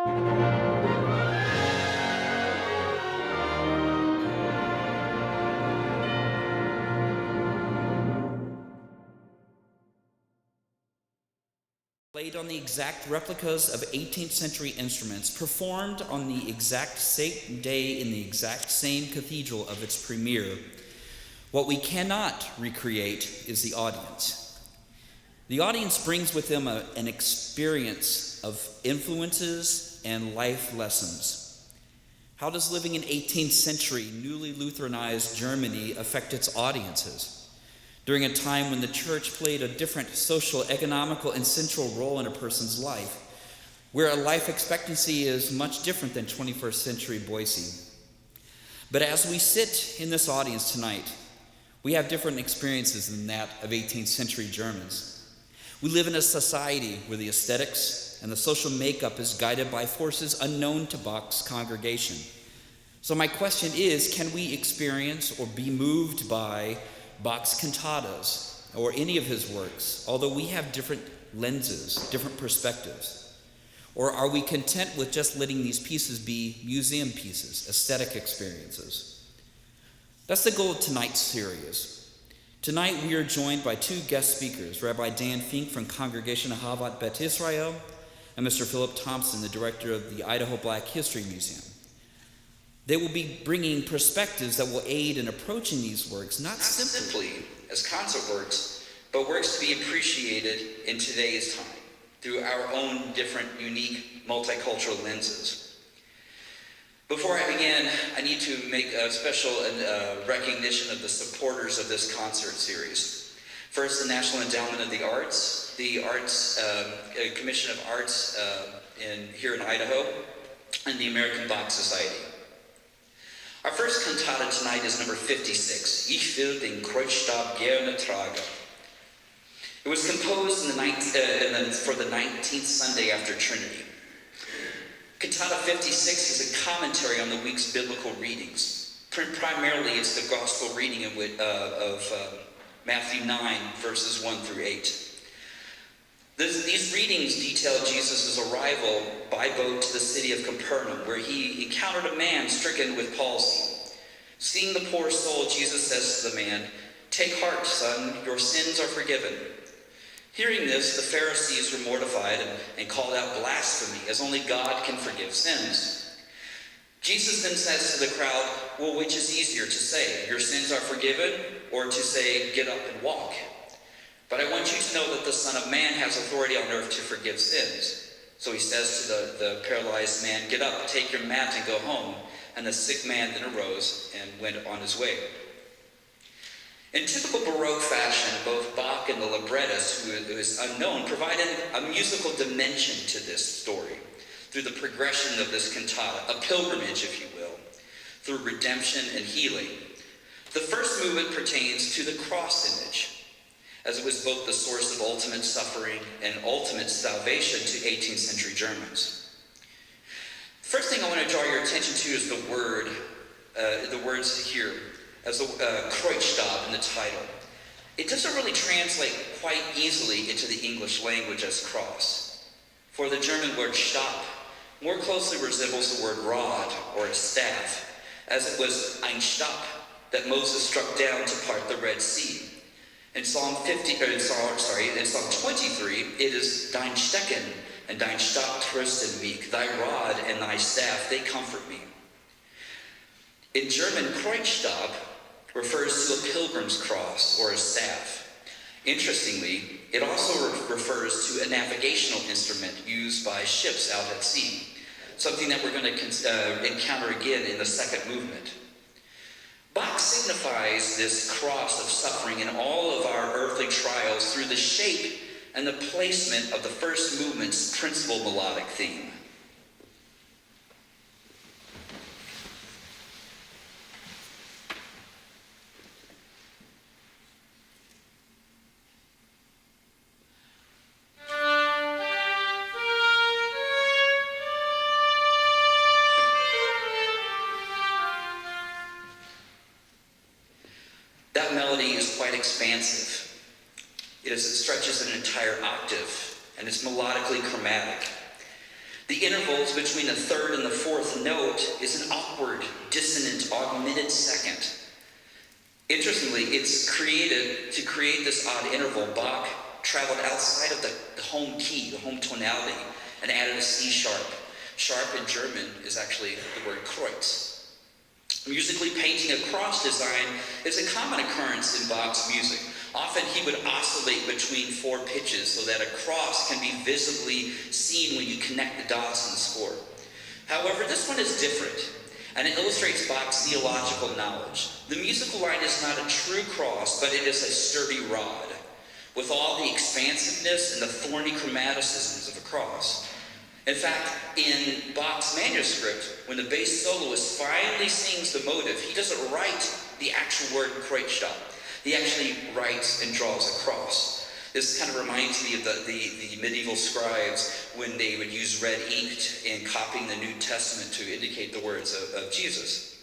Played on the exact replicas of 18th century instruments, performed on the exact same day in the exact same cathedral of its premiere. What we cannot recreate is the audience. The audience brings with them an experience of influences and life lessons. How does living in 18th century, newly Lutheranized Germany affect its audiences? During a time when the church played a different social, economical, and central role in a person's life, where a life expectancy is much different than 21st century Boise. But as we sit in this audience tonight, we have different experiences than that of 18th century Germans. We live in a society where the aesthetics and the social makeup is guided by forces unknown to Bach's congregation. So my question is, can we experience or be moved by Bach's cantatas or any of his works, although we have different lenses, different perspectives? Or are we content with just letting these pieces be museum pieces, aesthetic experiences? That's the goal of tonight's series. Tonight we are joined by two guest speakers, Rabbi Dan Fink from Congregation Ahavat Bet Israel and Mr. Philip Thompson, the director of the Idaho Black History Museum. They will be bringing perspectives that will aid in approaching these works, not simply as concert works, but works to be appreciated in today's time through our own different, unique, multicultural lenses. Before I begin, I need to make a special recognition of the supporters of this concert series. First, the National Endowment of the Arts, the Commission of Arts here in Idaho, and the American Bach Society. Our first cantata tonight is number 56, Ich will den Kreuzstab gerne tragen. It was composed for the 19th Sunday after Trinity. Cantata 56 is a commentary on the week's biblical readings. Primarily, it's the gospel reading of Matthew 9, verses 1 through 8. These readings detail Jesus' arrival by boat to the city of Capernaum, where he encountered a man stricken with palsy. Seeing the poor soul, Jesus says to the man, "Take heart, son, your sins are forgiven." Hearing this, the Pharisees were mortified and called out blasphemy, as only God can forgive sins. Jesus then says to the crowd, well, which is easier to say, your sins are forgiven, or to say, get up and walk? But I want you to know that the Son of Man has authority on earth to forgive sins. So he says to the paralyzed man, get up, take your mat, and go home. And the sick man then arose and went on his way. In typical Baroque fashion, both Bach and the librettist, who is unknown, provided a musical dimension to this story through the progression of this cantata, a pilgrimage, if you will, through redemption and healing. The first movement pertains to the cross image, as it was both the source of ultimate suffering and ultimate salvation to 18th century Germans. First thing I want to draw your attention to is the words here, as the Kreuzstab in the title. It doesn't really translate quite easily into the English language as cross. For the German word Stab more closely resembles the word rod or a staff, as it was ein Stab that Moses struck down to part the Red Sea. In Psalm 23, it is dein Stecken and dein Stab tröstet mich, thy rod and thy staff, they comfort me. In German, Kreuzstab refers to a pilgrim's cross or a staff. Interestingly, it also refers to a navigational instrument used by ships out at sea, something that we're going to encounter again in the second movement. Bach signifies this cross of suffering in all of our earthly trials through the shape and the placement of the first movement's principal melodic theme. That melody is quite expansive. It stretches an entire octave, and it's melodically chromatic. The intervals between the third and the fourth note is an awkward, dissonant, augmented second. Interestingly, to create this odd interval, Bach traveled outside of the home key, the home tonality, and added a C sharp. Sharp in German is actually the word Kreuz. Musically painting a cross design is a common occurrence in Bach's music. Often he would oscillate between four pitches so that a cross can be visibly seen when you connect the dots in the score. However, this one is different, and it illustrates Bach's theological knowledge. The musical line is not a true cross, but it is a sturdy rod, with all the expansiveness and the thorny chromaticisms of a cross. In fact, in Bach's manuscript, when the bass soloist finally sings the motive, he doesn't write the actual word Kreuzstab. He actually writes and draws a cross. This kind of reminds me of the medieval scribes when they would use red ink in copying the New Testament to indicate the words of Jesus.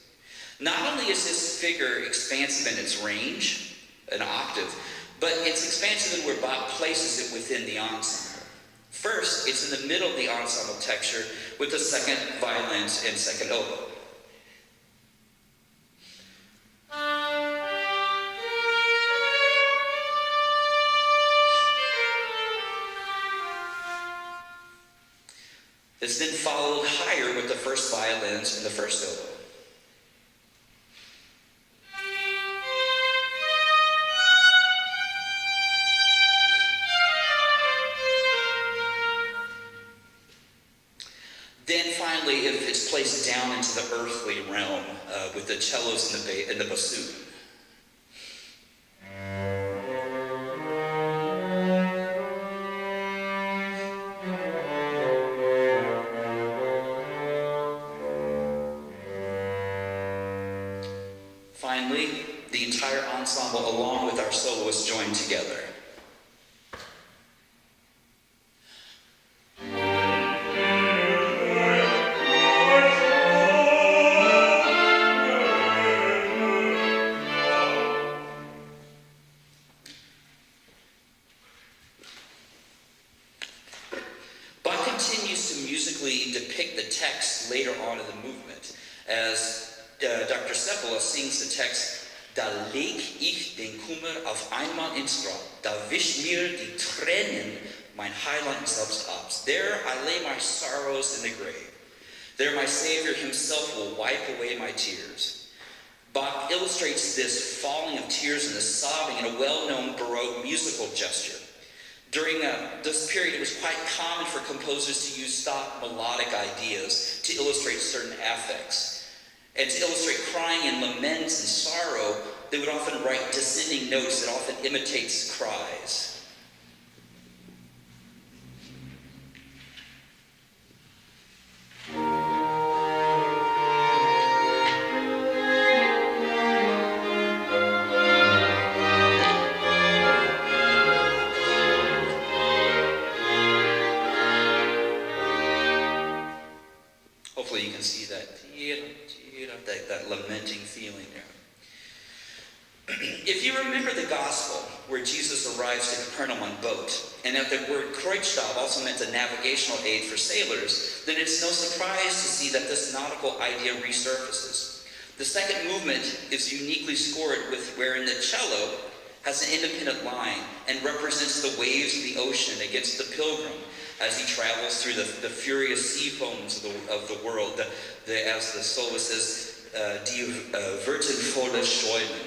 Not only is this figure expansive in its range, an octave, but it's expansive in where Bach places it within the ensemble. First, it's in the middle of the ensemble texture with the second violins and second oboe. It's then followed higher with the first violins and the first oboe. Then finally, if it's placed down into the earthly realm with the cellos and the bassoon. Finally, the entire ensemble, along with our soloists, join together. Bach continues to musically depict the text later on in the movement, as Dr. Seppala sings the text, "Da leg ich den Kummer auf einmal ins Grab, da wisch mir die Tränen mein Heiland selbst ab. There I lay my sorrows in the grave. There my Savior himself will wipe away my tears." Bach illustrates this falling of tears and the sobbing in a well-known Baroque musical gesture. During this period, it was quite common for composers to use stock melodic ideas to illustrate certain affects. And to illustrate crying and laments and sorrow, they would often write descending notes that often imitates cries. Hopefully you can see that lamenting feeling there. If you remember the gospel where Jesus arrives to Capernaum on boat, and that the word Kreuzstab also meant a navigational aid for sailors, then it's no surprise to see that this nautical idea resurfaces. The second movement is uniquely scored wherein the cello has an independent line and represents the waves of the ocean against the pilgrim as he travels through the furious sea foams of the world, as the soloist says, die würdenvolle Schäumen.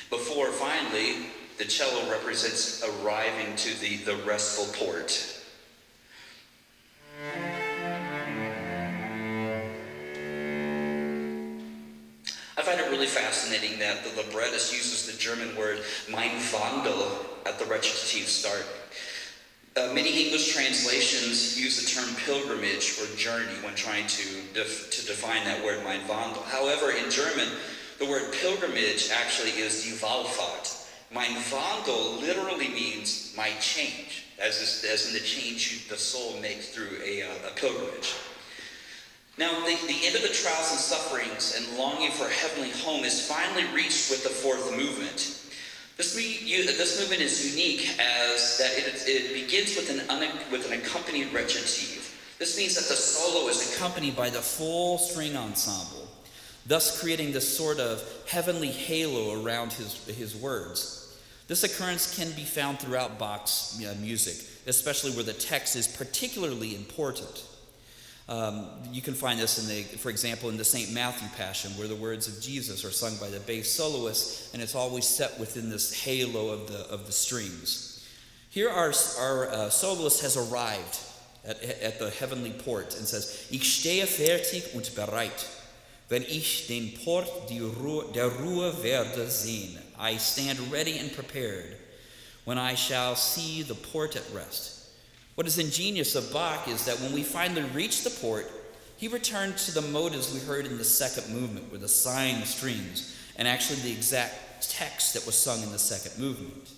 Before finally, the cello represents arriving to the restful port. I find it really fascinating that the librettist uses the German word mein Wandel at the recitative start. Many English translations use the term pilgrimage or journey when trying to define that word mein Wandel. However, in German, the word pilgrimage actually is die Wallfahrt. Mein Wandel literally means my change, as in the change the soul makes through a pilgrimage. Now, the end of the trials and sufferings and longing for a heavenly home is finally reached with the fourth movement. This movement is unique as that it begins with an accompanied recitative. This means that the solo is accompanied by the full string ensemble, thus creating this sort of heavenly halo around his words. This occurrence can be found throughout Bach's music, especially where the text is particularly important. You can find this for example, in the St. Matthew Passion, where the words of Jesus are sung by the bass soloist, and it's always set within this halo of the strings. Here our soloist has arrived at the heavenly port and says, Ich stehe fertig und bereit, wenn ich den Port der Ruhe werde sehen. I stand ready and prepared when I shall see the port at rest. What is ingenious of Bach is that when we finally reach the port, he returned to the motives we heard in the second movement, with the sighing strings, and actually the exact text that was sung in the second movement.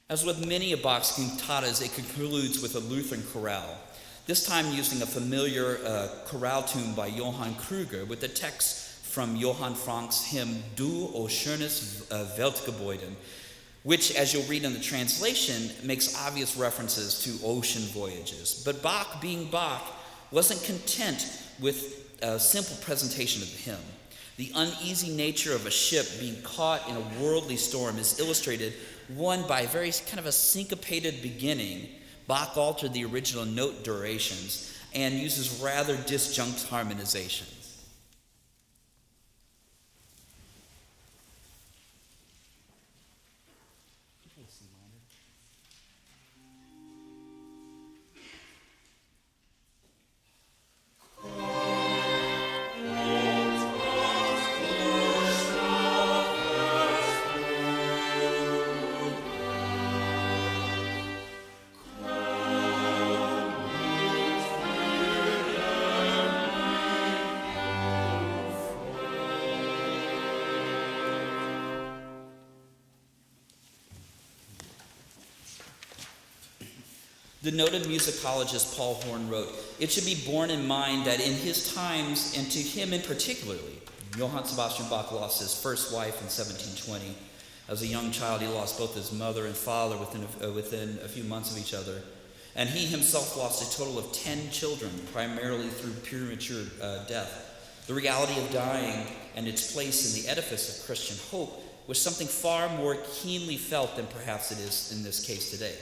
As with many of Bach's cantatas, it concludes with a Lutheran Corral, this time using a familiar chorale tune by Johann Krüger with the text from Johann Frank's hymn Du, o schönes Weltgebäude, which, as you'll read in the translation, makes obvious references to ocean voyages. But Bach, being Bach, wasn't content with a simple presentation of the hymn. The uneasy nature of a ship being caught in a worldly storm is illustrated, one, by very kind of a syncopated beginning. Bach altered the original note durations and uses rather disjunct harmonizations. The noted musicologist Paul Horn wrote, "It should be borne in mind that in his times, and to him in particularly, Johann Sebastian Bach lost his first wife in 1720. As a young child, he lost both his mother and father within a few months of each other. And he himself lost a total of 10 children, primarily through premature death. The reality of dying and its place in the edifice of Christian hope was something far more keenly felt than perhaps it is in this case today.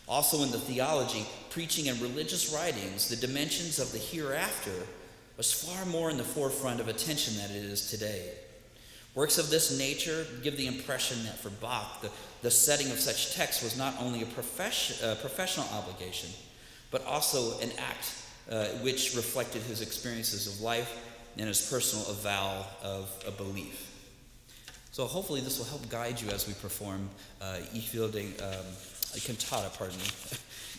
Also in the theology, preaching, and religious writings, the dimensions of the hereafter was far more in the forefront of attention than it is today. Works of this nature give the impression that for Bach, the setting of such texts was not only a professional obligation, but also an act which reflected his experiences of life and his personal avowal of a belief." So hopefully this will help guide you as we perform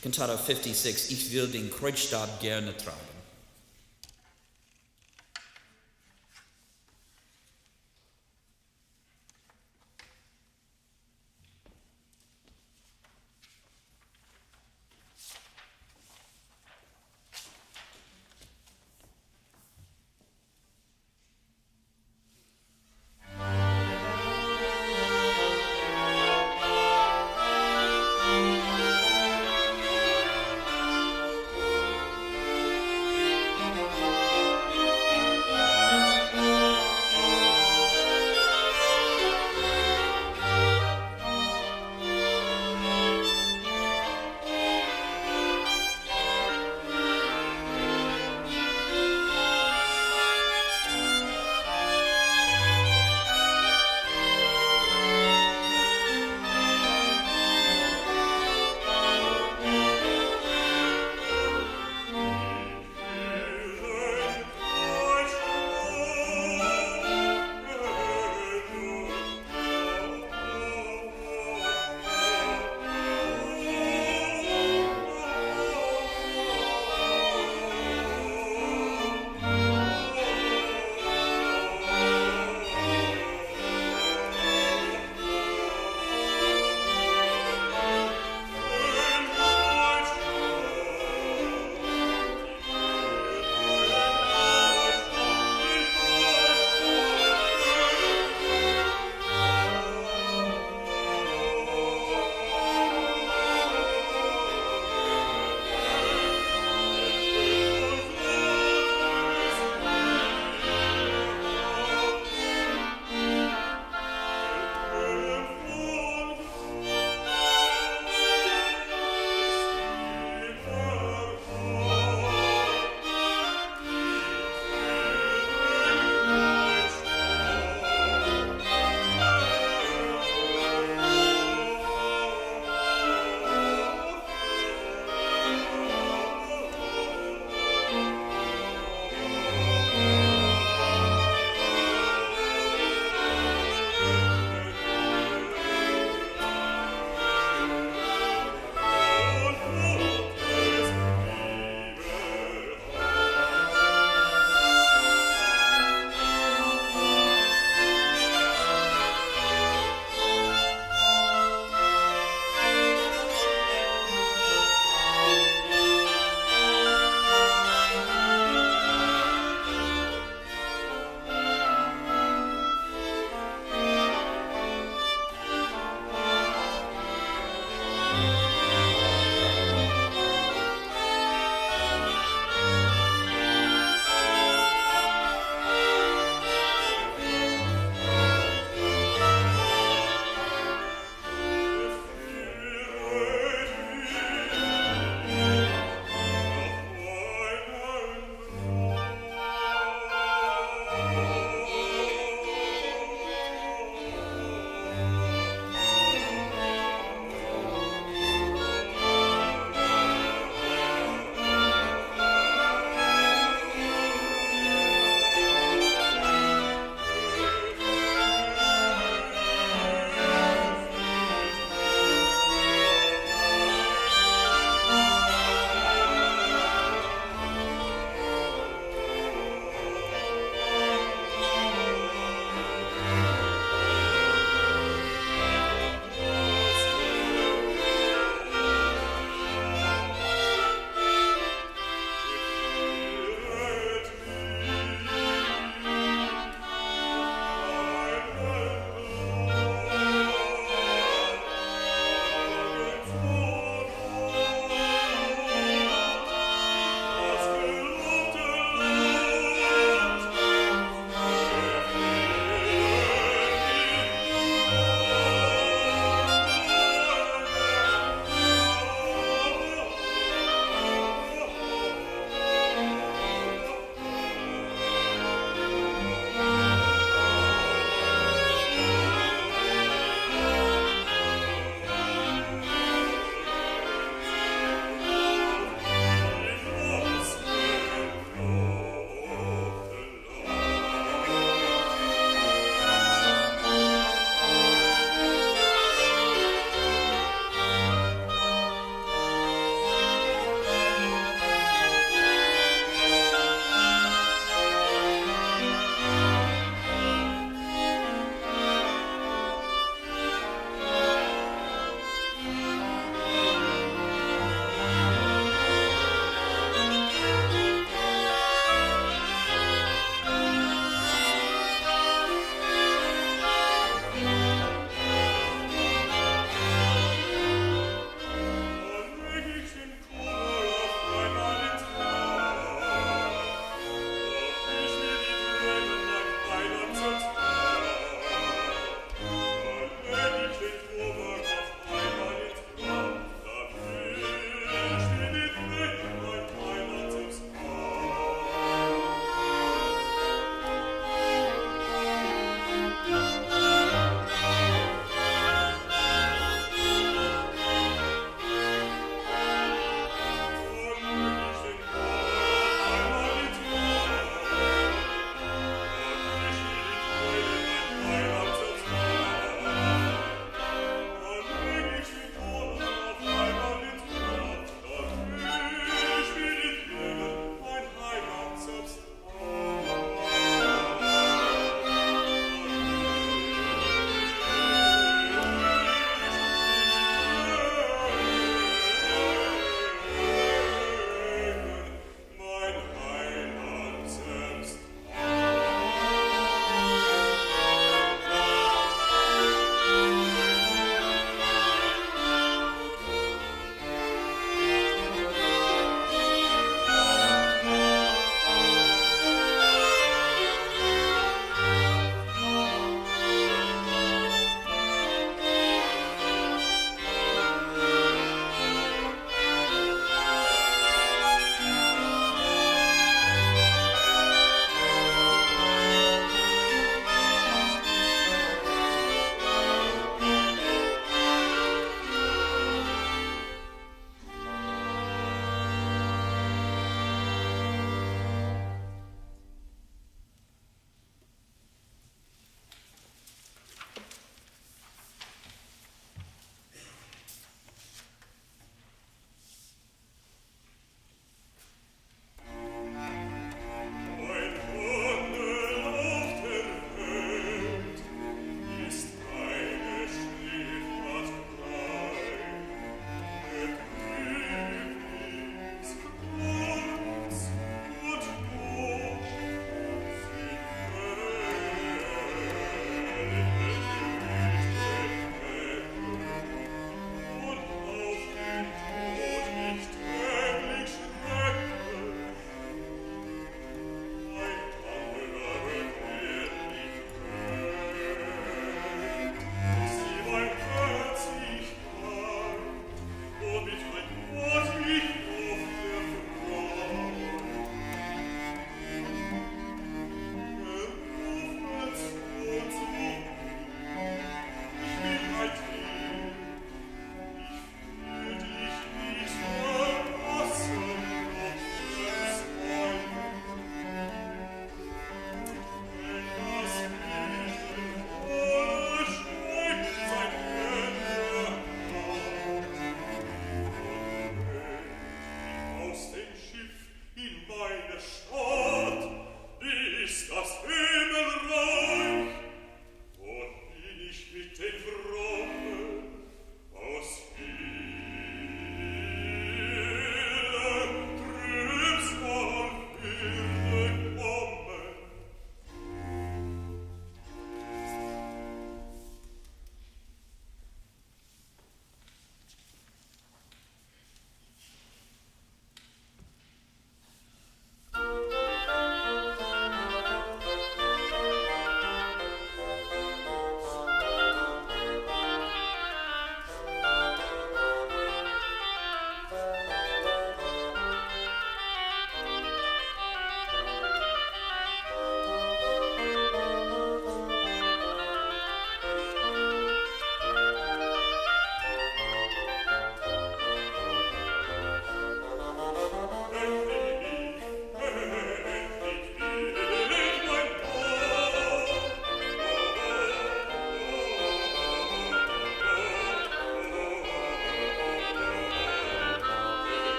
Cantata 56, Ich will den Kreuzstab gerne tragen.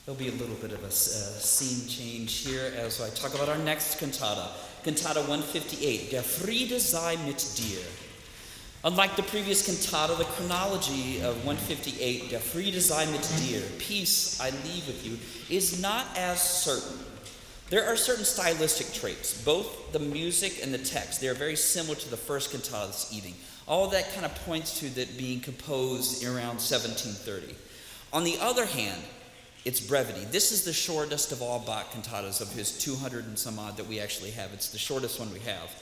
There'll be a little bit of a scene change here as I talk about our next cantata, Cantata 158, Der Friede sei mit dir. Unlike the previous cantata, the chronology of 158, Der Friede sei mit dir, peace I leave with you, is not as certain. There are certain stylistic traits. Both the music and the text, they are very similar to the first cantata this evening. All of that kind of points to that being composed around 1730. On the other hand, its brevity. This is the shortest of all Bach cantatas of his 200 and some odd that we actually have. It's the shortest one we have.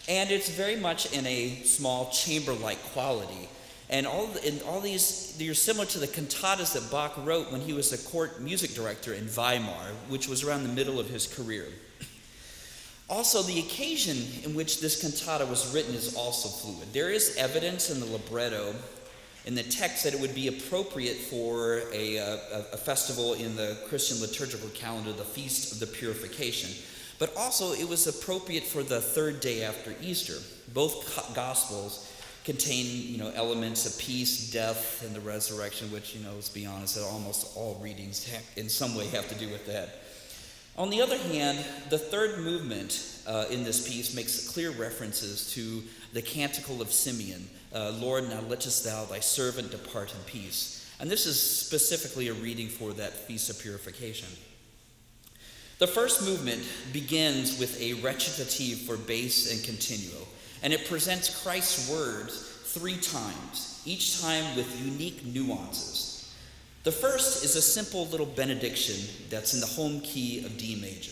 And it's very much in a small chamber-like quality. And all these, they're similar to the cantatas that Bach wrote when he was a court music director in Weimar, which was around the middle of his career. Also, the occasion in which this cantata was written is also fluid. There is evidence in the libretto, in the text, that it would be appropriate for a festival in the Christian liturgical calendar, the Feast of the Purification. But also, it was appropriate for the third day after Easter. Both Gospels contain, elements of peace, death, and the resurrection, which, let's be honest, almost all readings in some way have to do with that. On the other hand, the third movement in this piece makes clear references to the Canticle of Simeon, Lord, now lettest thou thy servant depart in peace. And this is specifically a reading for that Feast of Purification. The first movement begins with a recitative for bass and continuo, and it presents Christ's words 3 times, each time with unique nuances. The first is a simple little benediction that's in the home key of D major.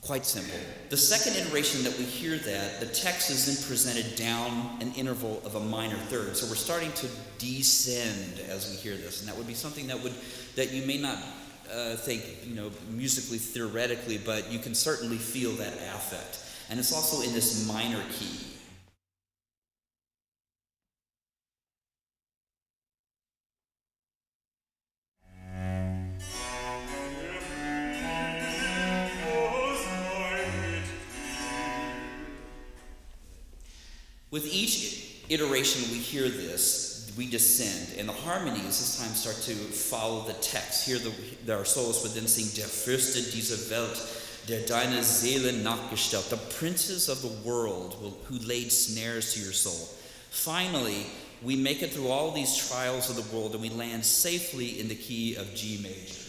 Quite simple. The second iteration that we hear that, the text is then presented down an interval of a minor third. So we're starting to descend as we hear this. And that would be something that you may not think, musically, theoretically, but you can certainly feel that affect. And it's also in this minor key. With each iteration we hear this, we descend, and the harmonies this time start to follow the text. Here our solos would then sing, Der Fürste dieser Welt, der deine Seele nachgestellt, the princes of the world who laid snares to your soul. Finally, we make it through all these trials of the world, and we land safely in the key of G major.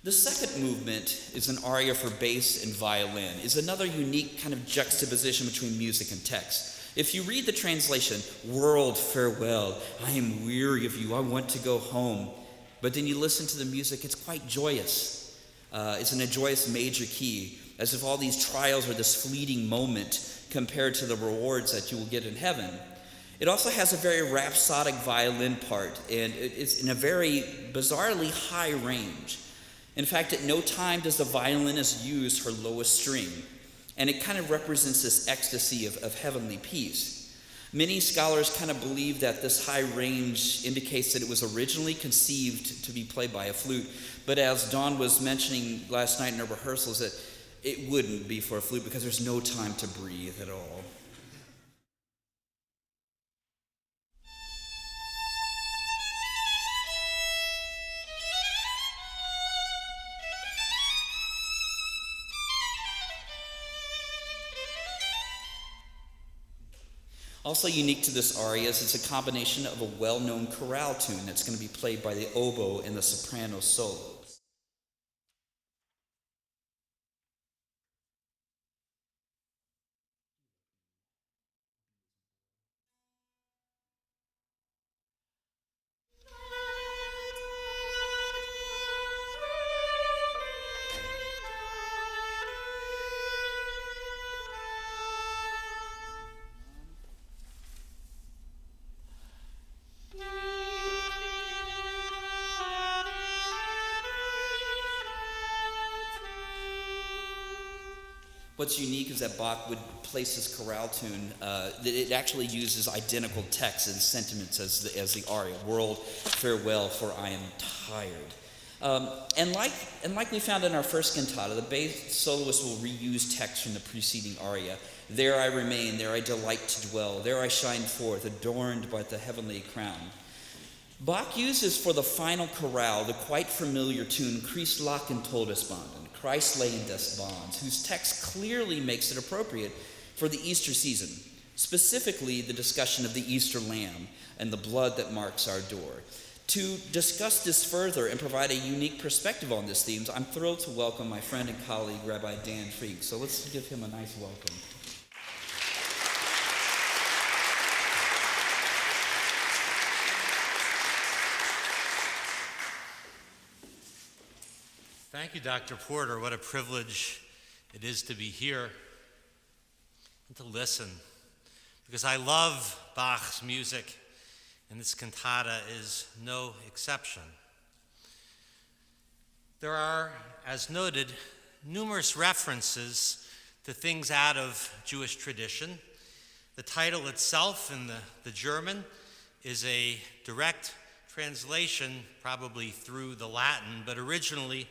The second movement is an aria for bass and violin. It's another unique kind of juxtaposition between music and text. If you read the translation, world farewell, I am weary of you, I want to go home. But then you listen to the music, it's quite joyous. It's in a joyous major key, as if all these trials are this fleeting moment compared to the rewards that you will get in heaven. It also has a very rhapsodic violin part, and it's in a very bizarrely high range. In fact, at no time does the violinist use her lowest string, and it kind of represents this ecstasy of heavenly peace. Many scholars kind of believe that this high range indicates that it was originally conceived to be played by a flute, but as Dawn was mentioning last night in our rehearsals, that it wouldn't be for a flute because there's no time to breathe at all. Also unique to this aria is it's a combination of a well-known chorale tune that's going to be played by the oboe and the soprano solo. What's unique is that Bach would place his chorale tune, that it actually uses identical texts and sentiments as the aria. World, farewell, for I am tired. And like we found in our first cantata, the bass soloist will reuse text from the preceding aria. There I remain, there I delight to dwell, there I shine forth, adorned by the heavenly crown. Bach uses for the final chorale the quite familiar tune Christ lag in Todesbanden, Christ lay in des bonds, whose text clearly makes it appropriate for the Easter season, specifically the discussion of the Easter lamb and the blood that marks our door. To discuss this further and provide a unique perspective on this theme, I'm thrilled to welcome my friend and colleague, Rabbi Dan Freak. So let's give him a nice welcome. Thank you, Dr. Porter. What a privilege it is to be here and to listen, because I love Bach's music, and this cantata is no exception. There are, as noted, numerous references to things out of Jewish tradition. The title itself in the German is a direct translation, probably through the Latin, but originally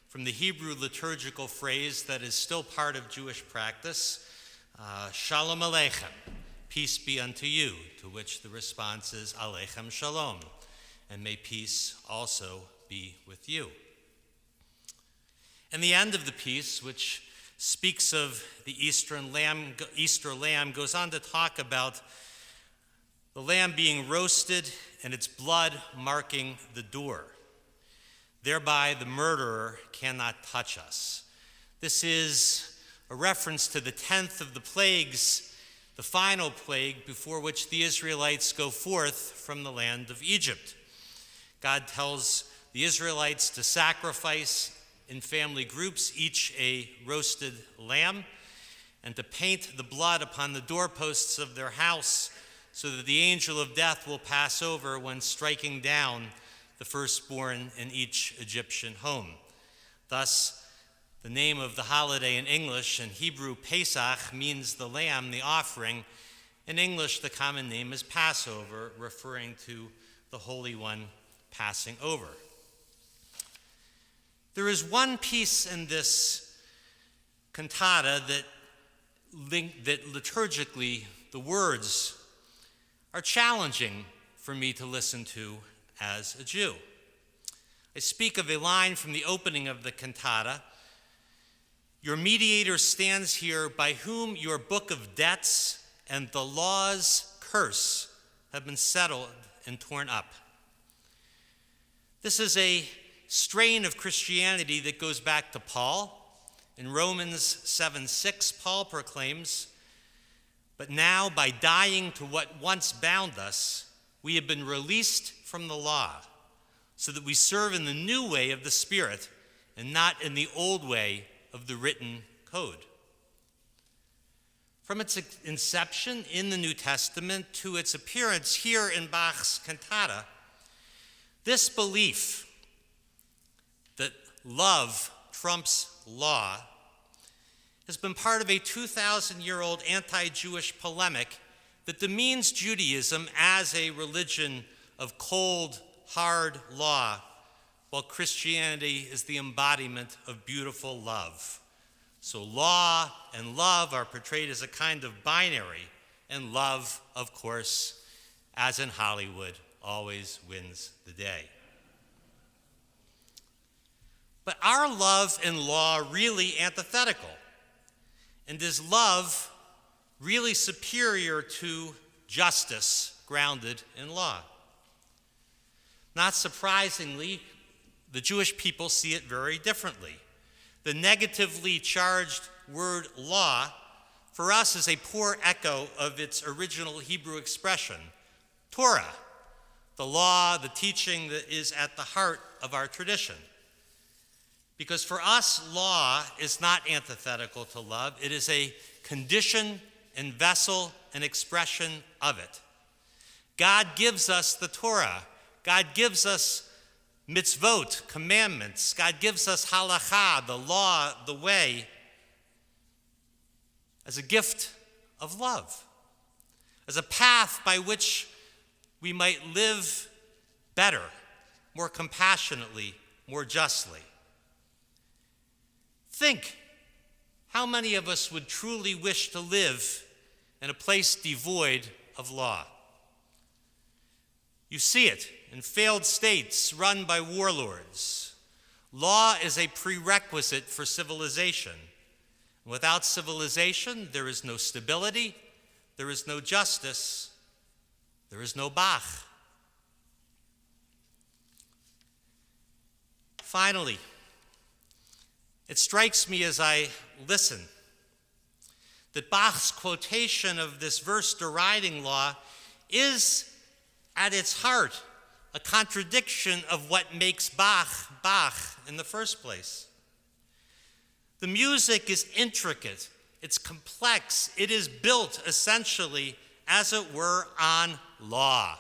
from the Hebrew liturgical phrase that is still part of Jewish practice, Shalom Aleichem, peace be unto you, to which the response is Aleichem Shalom, and may peace also be with you. And the end of the piece, which speaks of the Easter lamb, goes on to talk about the lamb being roasted and its blood marking the door. Thereby, the murderer cannot touch us. This is a reference to the 10th of the plagues, the final plague before which the Israelites go forth from the land of Egypt. God tells the Israelites to sacrifice in family groups, each a roasted lamb, and to paint the blood upon the doorposts of their house so that the angel of death will pass over when striking down the firstborn in each Egyptian home. Thus, the name of the holiday in English and Hebrew, Pesach, means the lamb, the offering. In English, the common name is Passover, referring to the Holy One passing over. There is one piece in this cantata that liturgically the words are challenging for me to listen to as a Jew. I speak of a line from the opening of the cantata. Your mediator stands here, by whom your book of debts and the law's curse have been settled and torn up. This is a strain of Christianity that goes back to Paul. In Romans 7:6, Paul proclaims, but now by dying to what once bound us, we have been released from the law, so that we serve in the new way of the Spirit and not in the old way of the written code. From its inception in the New Testament to its appearance here in Bach's cantata, this belief that love trumps law has been part of a 2,000-year-old anti-Jewish polemic that demeans Judaism as a religion of cold, hard law, while Christianity is the embodiment of beautiful love. So law and love are portrayed as a kind of binary, and love, of course, as in Hollywood, always wins the day. But are love and law really antithetical? And is love really superior to justice grounded in law? Not surprisingly, the Jewish people see it very differently. The negatively charged word law for us is a poor echo of its original Hebrew expression, Torah, the law, the teaching that is at the heart of our tradition. Because for us, law is not antithetical to love. It is a condition and vessel and expression of it. God gives us the Torah. God gives us mitzvot, commandments. God gives us halakha, the law, the way. as a gift of love, as a path by which we might live better, more compassionately, more justly. Think how many of us would truly wish to live in a place devoid of law. You see it in failed states run by warlords. Law is a prerequisite for civilization. Without civilization, there is no stability, there is no justice, there is no Bach. Finally, it strikes me as I listen that Bach's quotation of this verse deriding law is, at its heart, a contradiction of what makes Bach Bach in the first place. The music is intricate, it's complex, it is built essentially, as it were, on law,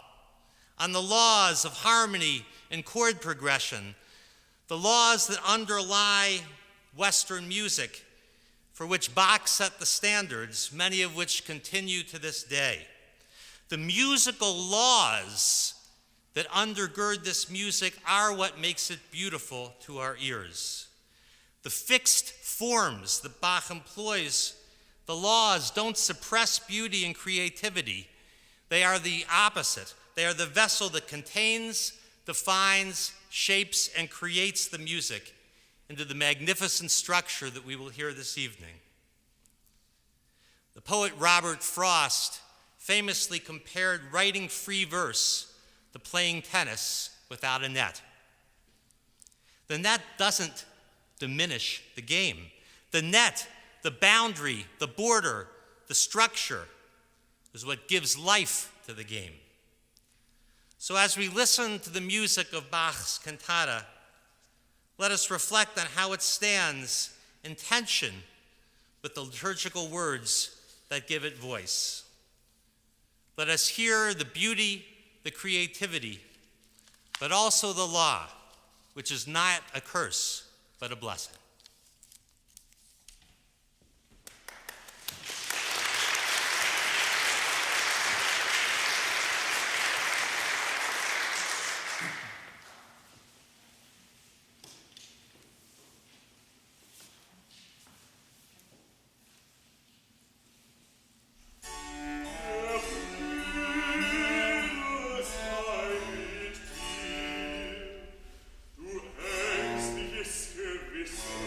on the laws of harmony and chord progression, the laws that underlie Western music, for which Bach set the standards, many of which continue to this day. The musical laws that undergird this music are what makes it beautiful to our ears. The fixed forms that Bach employs, the laws, don't suppress beauty and creativity. They are the opposite. They are the vessel that contains, defines, shapes, and creates the music into the magnificent structure that we will hear this evening. The poet Robert Frost famously compared writing free verse to playing tennis without a net. The net doesn't diminish the game. The net, the boundary, the border, the structure is what gives life to the game. So as we listen to the music of Bach's cantata, let us reflect on how it stands in tension with the liturgical words that give it voice. Let us hear the beauty, the creativity, but also the law, which is not a curse, but a blessing. Du ängstliches Gewissen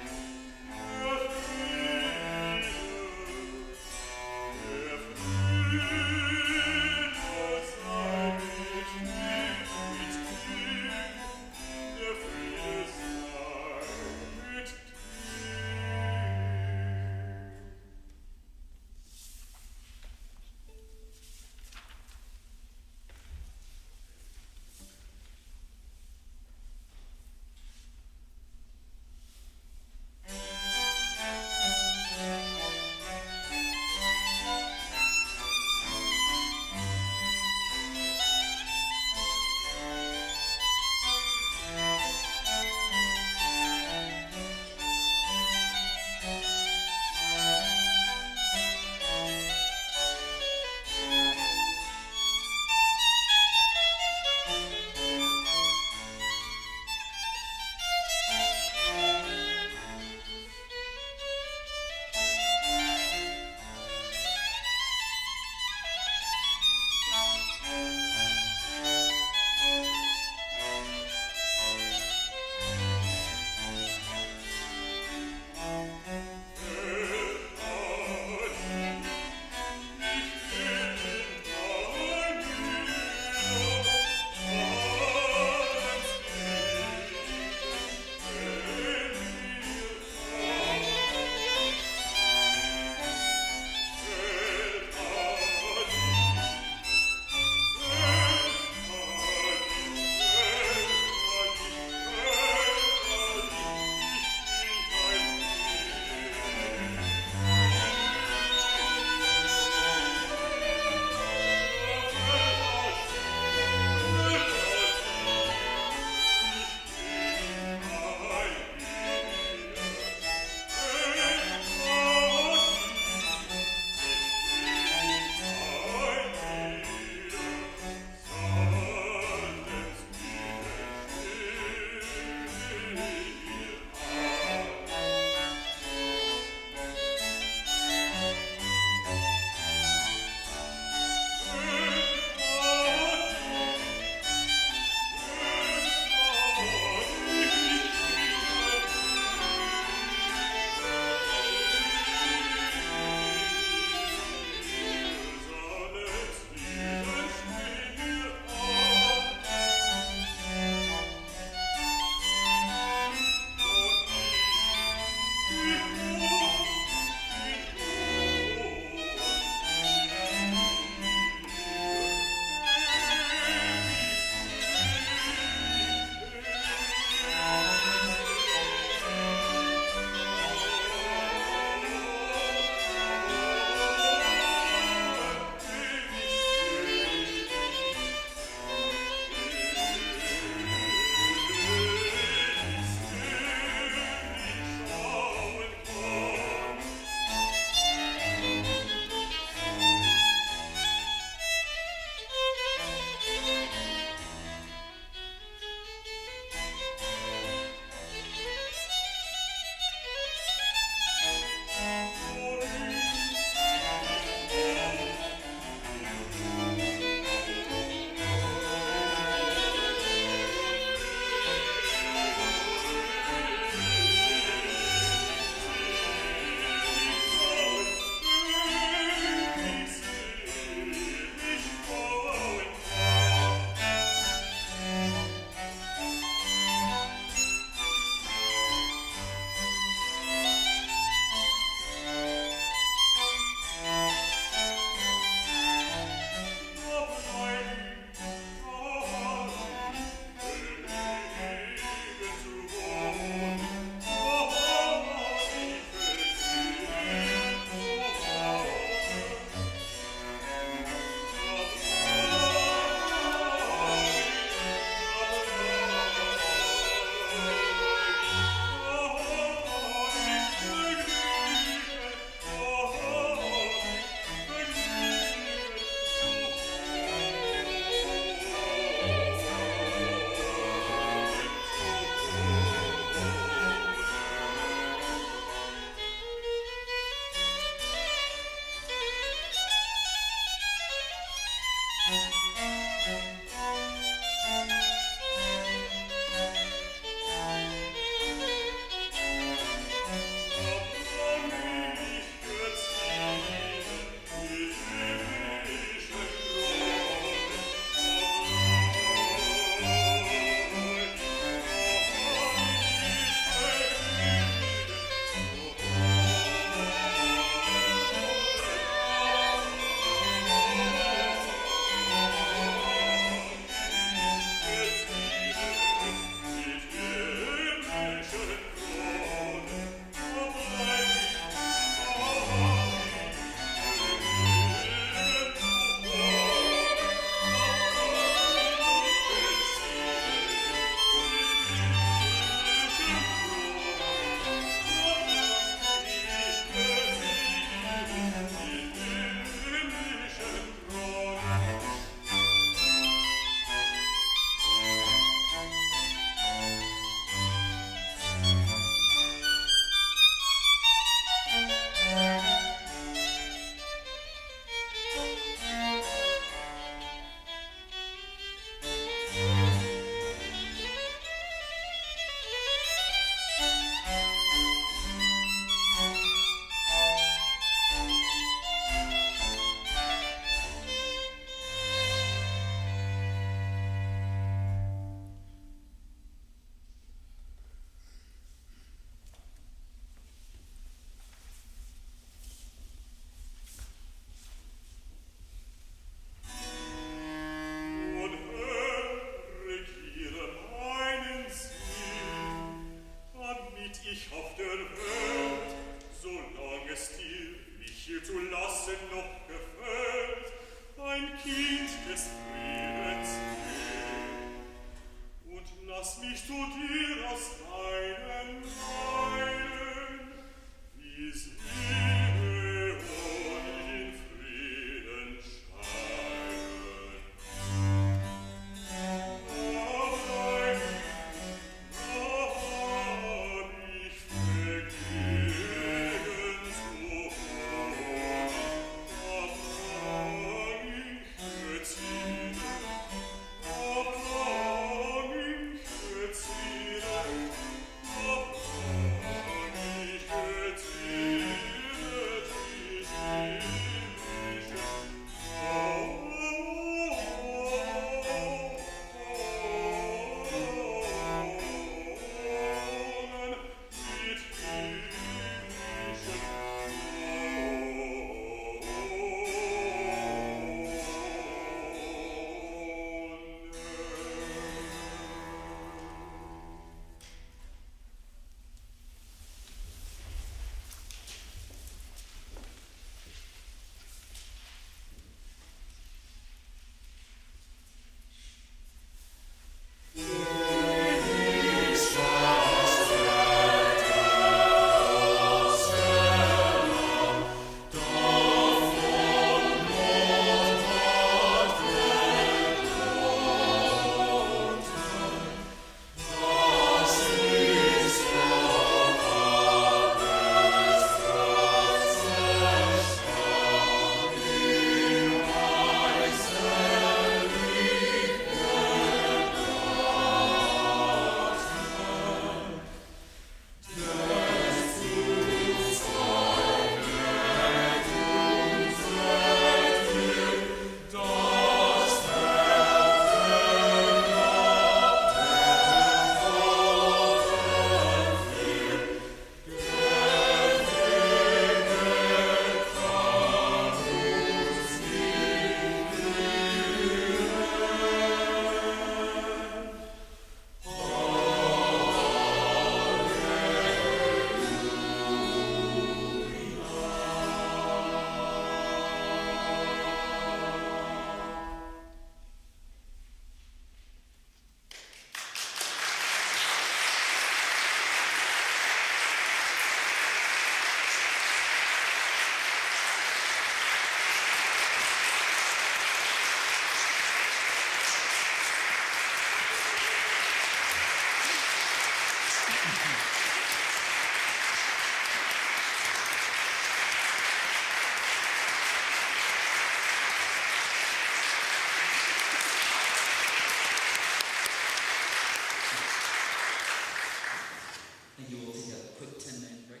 And you will take a quick 10-minute break.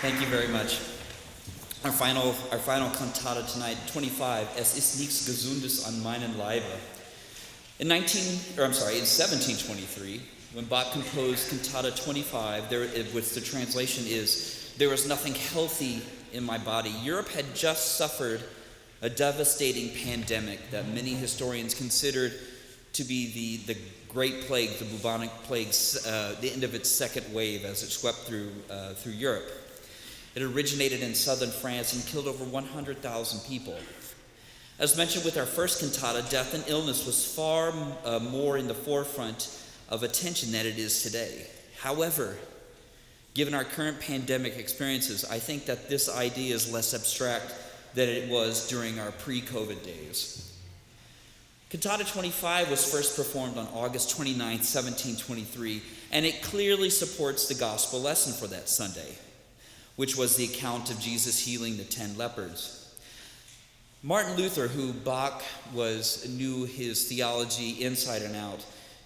Thank you very much. Our final cantata tonight, 25, Es ist nichts Gesundes an meinen Leibe. In 1723, when Bach composed Cantata 25, which the translation is, "There is nothing healthy in my body," Europe had just suffered a devastating pandemic that many historians considered to be the Great Plague, the bubonic plague, the end of its second wave as it swept through Europe. It originated in southern France and killed over 100,000 people. As mentioned with our first cantata, death and illness was far more in the forefront of attention than it is today. However, given our current pandemic experiences, I think that this idea is less abstract than it was during our pre-COVID days. Cantata 25 was first performed on August 29, 1723, and it clearly supports the gospel lesson for that Sunday, which was the account of Jesus healing the 10 lepers. Martin Luther, who Bach knew his theology inside and out,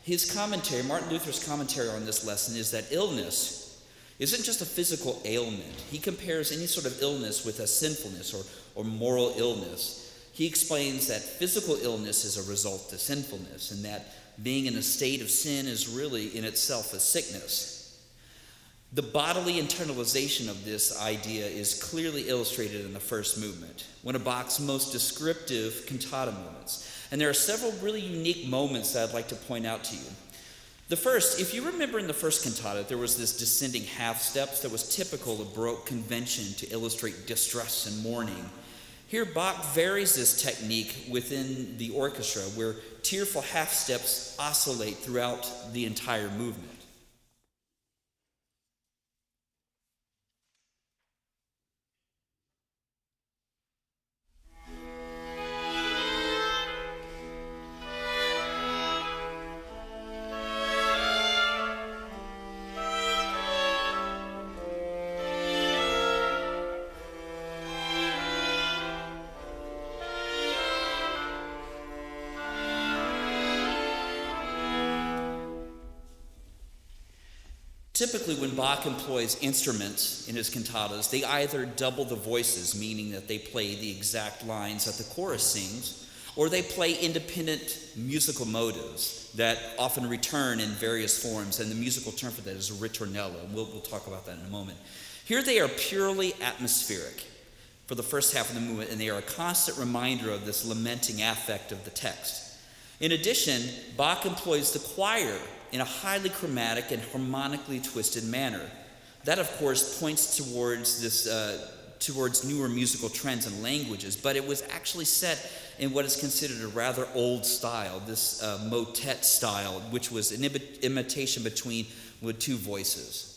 Martin Luther's commentary on this lesson is that illness isn't just a physical ailment. He compares any sort of illness with a sinfulness or moral illness. He explains that physical illness is a result of sinfulness, and that being in a state of sin is really in itself a sickness. The bodily internalization of this idea is clearly illustrated in the first movement, one of Bach's most descriptive cantata moments. And there are several really unique moments that I'd like to point out to you. The first, if you remember in the first cantata, there was this descending half steps that was typical of Baroque convention to illustrate distress and mourning. Here, Bach varies this technique within the orchestra, where tearful half steps oscillate throughout the entire movement. Typically, when Bach employs instruments in his cantatas, they either double the voices, meaning that they play the exact lines that the chorus sings, or they play independent musical motives that often return in various forms, and the musical term for that is a ritornello, and we'll talk about that in a moment. Here they are purely atmospheric for the first half of the movement, and they are a constant reminder of this lamenting affect of the text. In addition, Bach employs the choir in a highly chromatic and harmonically twisted manner. That, of course, points towards newer musical trends and languages, but it was actually set in what is considered a rather old style, this motet style, which was an imitation with two voices.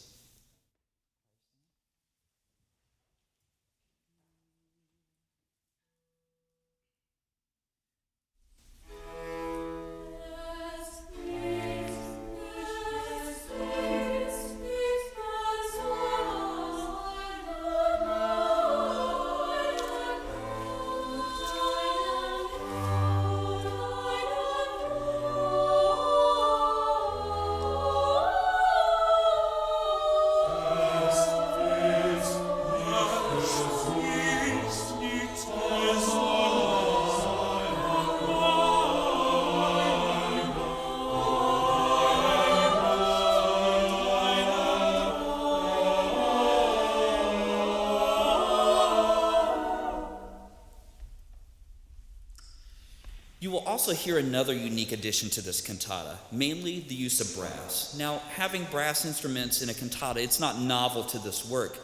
You will also hear another unique addition to this cantata, mainly the use of brass. Now, having brass instruments in a cantata, it's not novel to this work,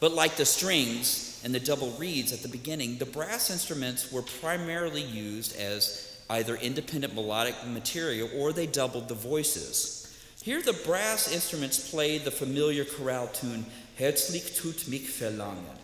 But like the strings and the double reeds at the beginning, the brass instruments were primarily used as either independent melodic material or they doubled the voices. Here the brass instruments played the familiar chorale tune, Herzlich tut mich verlangen.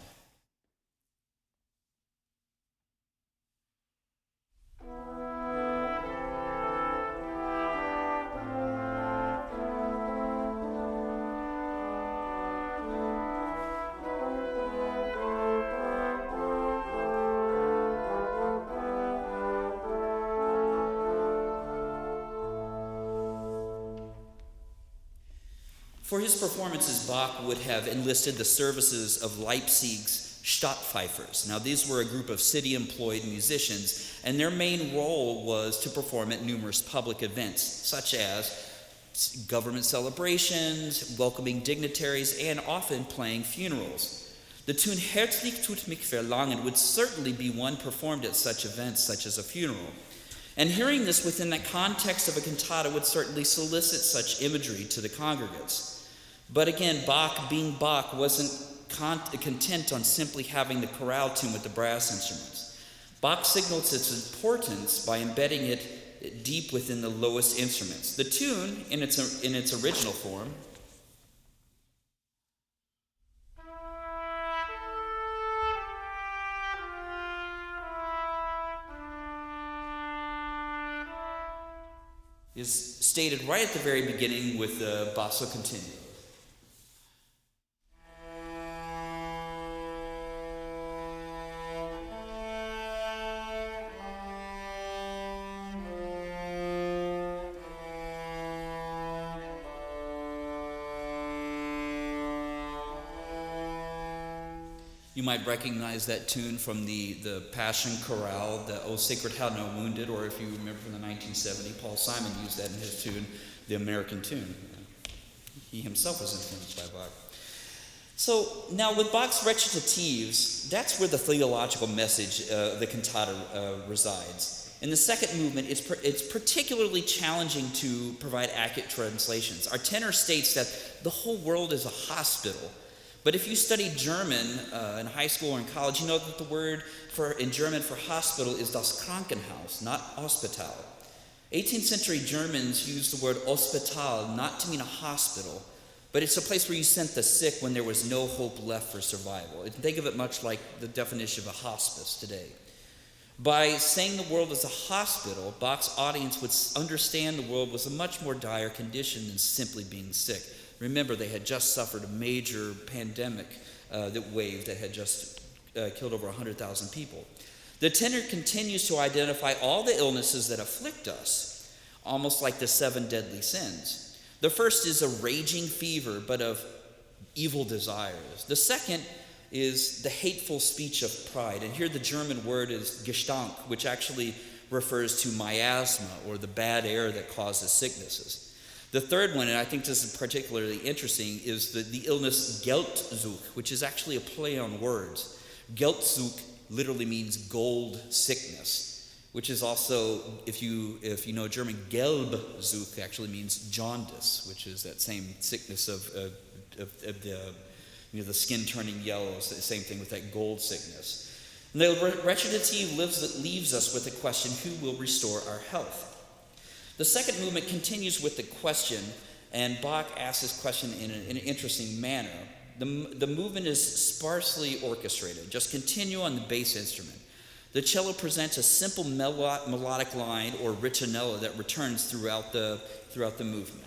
For his performances, Bach would have enlisted the services of Leipzig's Stadtpfeifers. Now, these were a group of city-employed musicians, and their main role was to perform at numerous public events, such as government celebrations, welcoming dignitaries, and often playing funerals. The tune Herzlich tut mich verlangen would certainly be one performed at such events, such as a funeral. And hearing this within the context of a cantata would certainly solicit such imagery to the congregants. But again, Bach, being Bach, wasn't content on simply having the chorale tune with the brass instruments. Bach signals its importance by embedding it deep within the lowest instruments. The tune, in its original form, is stated right at the very beginning with the basso continuo. You might recognize that tune from the Passion Chorale, the O Sacred Heart No Wounded, or if you remember from the 1970, Paul Simon used that in his tune, the American tune. He himself was influenced by Bach. So now with Bach's recitatives, that's where the theological message of the cantata resides. In the second movement, it's particularly challenging to provide accurate translations. Our tenor states that the whole world is a hospital. But if you study German in high school or in college, you know that the word in German for hospital is das Krankenhaus, not Hospital. 18th century Germans used the word Hospital not to mean a hospital, but it's a place where you sent the sick when there was no hope left for survival. Think of it much like the definition of a hospice today. By saying the world is a hospital, Bach's audience would understand the world was a much more dire condition than simply being sick. Remember, they had just suffered a major pandemic wave that had just killed over 100,000 people. The tenor continues to identify all the illnesses that afflict us, almost like the 7 deadly sins. The first is a raging fever, but of evil desires. The second is the hateful speech of pride. And here the German word is Gestank, which actually refers to miasma, or the bad air that causes sicknesses. The third one, and I think this is particularly interesting, is the illness Geldzug, which is actually a play on words. Geldzug literally means gold sickness, which is also, if you know German, Gelbzug actually means jaundice, which is that same sickness of the skin turning yellow. It's the same thing with that gold sickness. And the recitative leaves us with the question, who will restore our health? The second movement continues with the question, and Bach asks this question in an interesting manner. The movement is sparsely orchestrated. Just continue on the bass instrument. The cello presents a simple melodic line or ritornello that returns throughout the movement.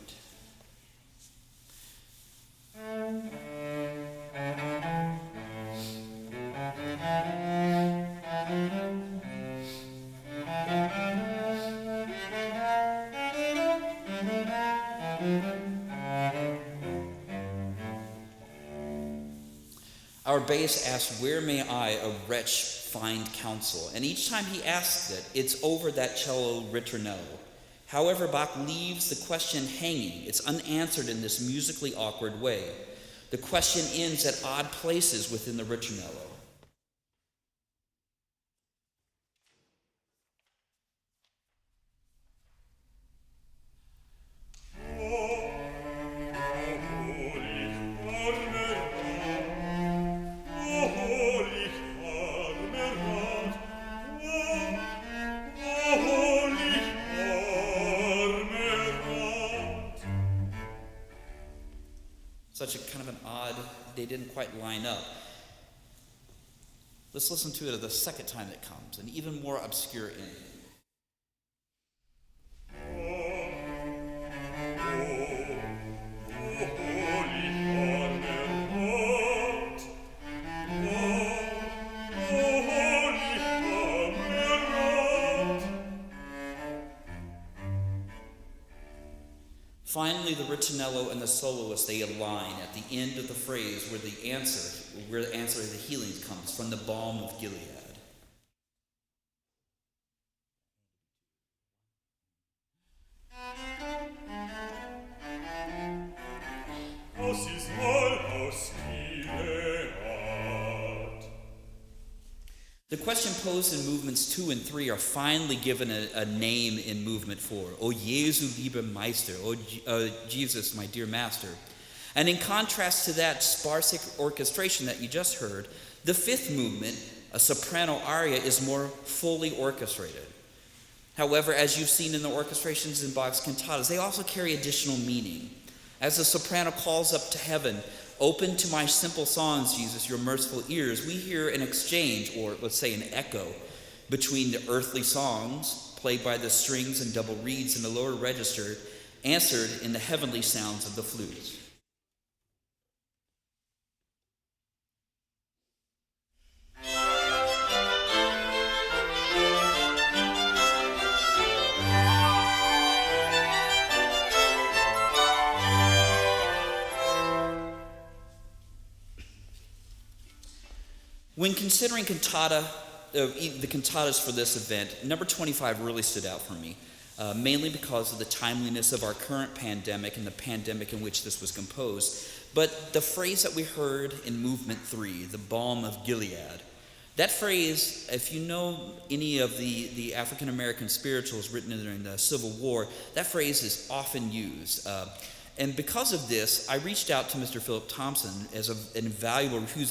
Our bass asks, "Where may I, a wretch, find counsel?" And each time he asks it, it's over that cello ritornello. However, Bach leaves the question hanging. It's unanswered in this musically awkward way. The question ends at odd places within the ritornello. they didn't quite line up. Let's listen to it the second time it comes, an even more obscure ending. Finally, the ritornello and the soloist, they align at the end of the phrase where the answer of the healing comes from the Bomb of Gilead. The question posed in movements 2 and 3 are finally given a name in movement 4. O Jesu, lieber Meister, O Jesus, my dear master. And in contrast to that sparse orchestration that you just heard, the fifth movement, a soprano aria, is more fully orchestrated. However, as you've seen in the orchestrations in Bach's cantatas, they also carry additional meaning. As the soprano calls up to heaven, "Open to my simple songs, Jesus, your merciful ears," we hear an exchange, or let's say an echo, between the earthly songs, played by the strings and double reeds in the lower register, answered in the heavenly sounds of the flutes. When considering the cantatas for this event, number 25 really stood out for me, mainly because of the timeliness of our current pandemic and the pandemic in which this was composed. But the phrase that we heard in movement 3, the Bomb of Gilead, that phrase, if you know any of the African American spirituals written during the Civil War, that phrase is often used. And because of this, I reached out to Mr. Philip Thompson who's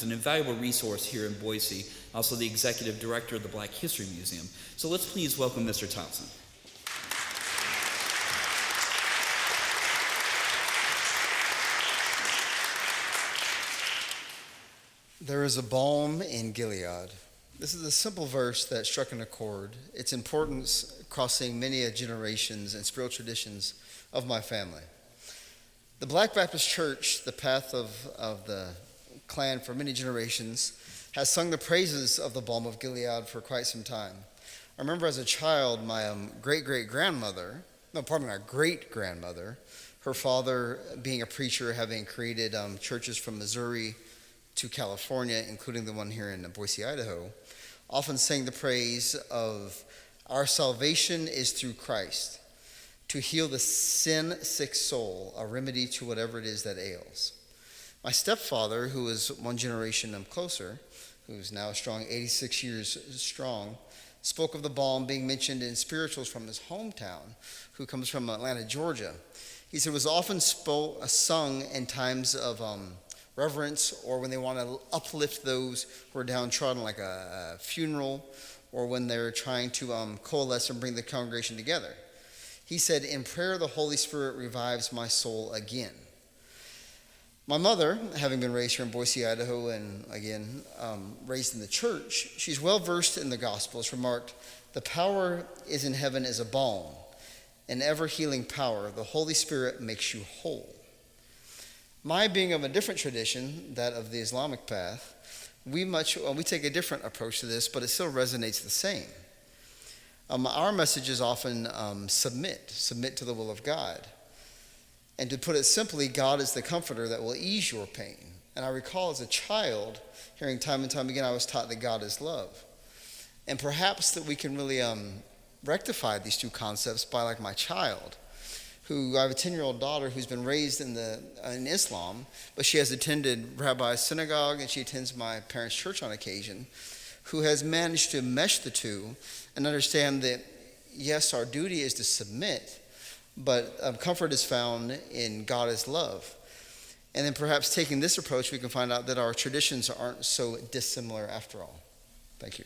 an invaluable resource here in Boise, also the executive director of the Black History Museum. So let's please welcome Mr. Thompson. There is a balm in Gilead. This is a simple verse that struck a chord. Its importance crossing many generations and spiritual traditions of my family. The Black Baptist Church, the path of the clan for many generations, has sung the praises of the Bomb of Gilead for quite some time. I remember as a child, my great-grandmother, her father being a preacher, having created churches from Missouri to California, including the one here in Boise, Idaho, often sang the praise of our salvation is through Christ, to heal the sin-sick soul, a remedy to whatever it is that ails. My stepfather, who was one generation closer, who's now a strong 86 years strong, spoke of the balm being mentioned in spirituals from his hometown, who comes from Atlanta, Georgia. He said it was often sung in times of reverence, or when they want to uplift those who are downtrodden, like a funeral, or when they're trying to coalesce and bring the congregation together. He said, "In prayer, the Holy Spirit revives my soul again." My mother, having been raised here in Boise, Idaho, and again, raised in the church, she's well versed in the Gospels, remarked, "The power is in heaven as a balm, an ever-healing power. The Holy Spirit makes you whole." My being of a different tradition, that of the Islamic path, we take a different approach to this, but it still resonates the same. Our message is often submit to the will of God. And to put it simply, God is the comforter that will ease your pain. And I recall as a child, hearing time and time again, I was taught that God is love. And perhaps that we can really rectify these two concepts by, like my child, who I have a 10-year-old daughter who's been raised in Islam, but she has attended Rabbi's synagogue and she attends my parents' church on occasion, who has managed to mesh the two and understand that, yes, our duty is to submit, but comfort is found in God as love. And then perhaps taking this approach, we can find out that our traditions aren't so dissimilar after all. Thank you.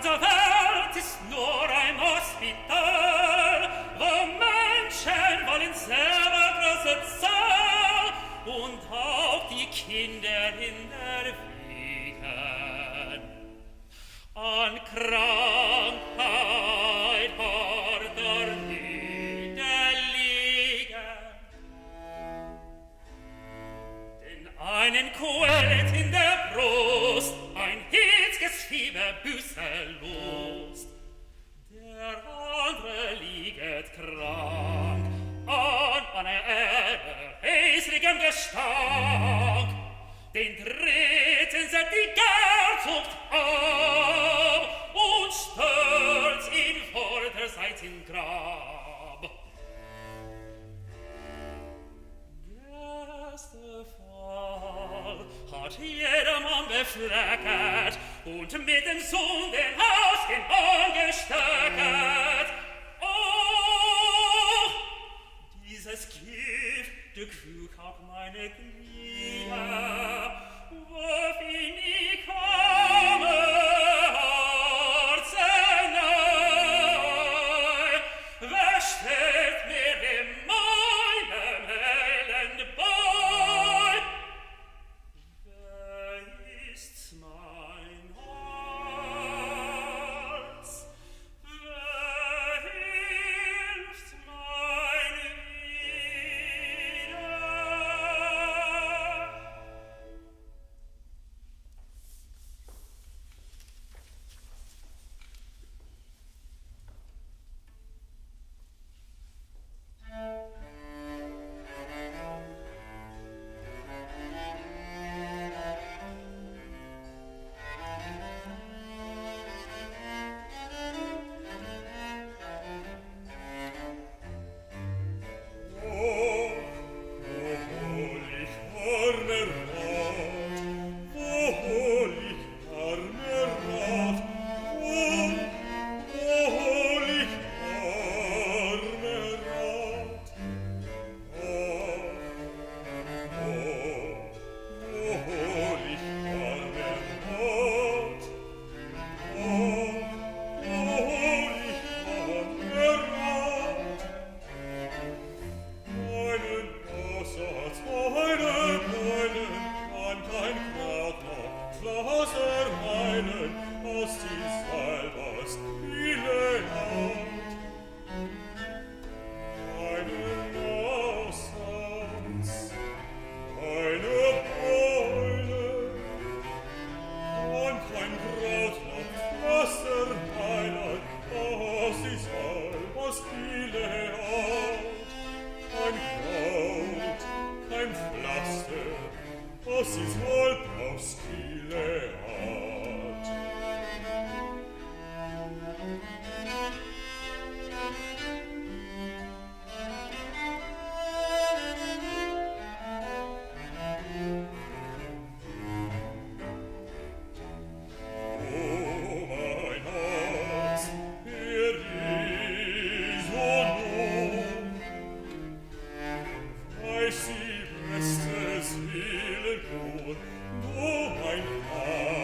ganze Welt ist nur ein Hospital, wo Menschen wollen selber große Zahl und auch die Kinder in der Wiegen. An Krankheit hart niederliegen. Denn einen quält in der Brust ein hitziges Fieber büßerlust. Der andere lieget krank an einer hässlichen Gestank. Den dritten setzt die Garzucht ab und stürzt ihn vorderseits in Grab. Gästefall hat jedermann beflecket und mit dem Sündenhaus in Bann gestöckert. Oh, dieses Gift, du Krug auf meine Glieder, wohin ich komme, Arznei, wer stellt mir in meinem Elend bei? Wer ist's mein Hals? Wer hilft mein Wieder? Sie bestes Willen, du mein Herr.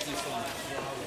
Thank you so much.